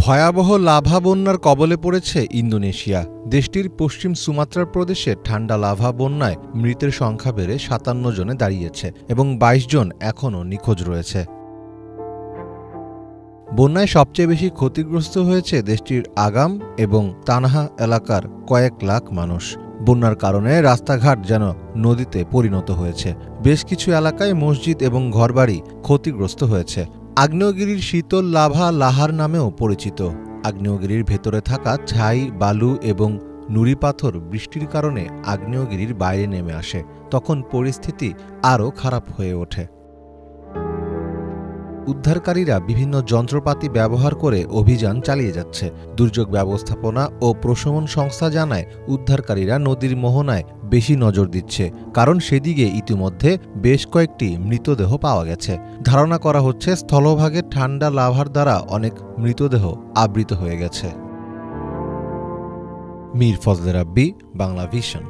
ভয়াবহ লাভা বন্যার কবলে পড়েছে ইন্দোনেশিয়া। দেশটির পশ্চিম সুমাত্রা প্রদেশে ঠান্ডা লাভা বন্যায় মৃতের সংখ্যা বেড়ে ৫৭ জনে দাঁড়িয়েছে এবং ২২ জন এখনও নিখোঁজ রয়েছে। বন্যায় সবচেয়ে বেশি ক্ষতিগ্রস্ত হয়েছে দেশটির আগাম এবং তানহা এলাকার কয়েক লাখ মানুষ। বন্যার কারণে রাস্তাঘাট যেন নদীতে পরিণত হয়েছে। বেশ কিছু এলাকায় মসজিদ এবং ঘরবাড়ি ক্ষতিগ্রস্ত হয়েছে। আগ্নেয়গিরির শীতল লাভা লাহার নামেও পরিচিত। আগ্নেয়গিরির ভেতরে থাকা ছাই, বালু এবং নুড়ি পাথর বৃষ্টির কারণে আগ্নেয়গিরির বাইরে নেমে আসে। তখন পরিস্থিতি আরও খারাপ হয়ে ওঠে। উদ্ধারকারীরা বিভিন্ন যন্ত্রপাতি ব্যবহার করে অভিযান চালিয়ে যাচ্ছে। দুর্যোগ ব্যবস্থাপনা ও প্রশমন সংস্থা জানায়, উদ্ধারকারীরা নদীর মোহনায় বেশি নজর দিচ্ছে, কারণ সেদিকে ইতিমধ্যে বেশ কয়েকটি মৃতদেহ পাওয়া গেছে। ধারণা করা হচ্ছে স্থলভাগে ঠান্ডা লাভার দ্বারা অনেক মৃতদেহ আবৃত হয়ে গেছে। মীর ফজলে রাব্বী, বাংলা ভিশন।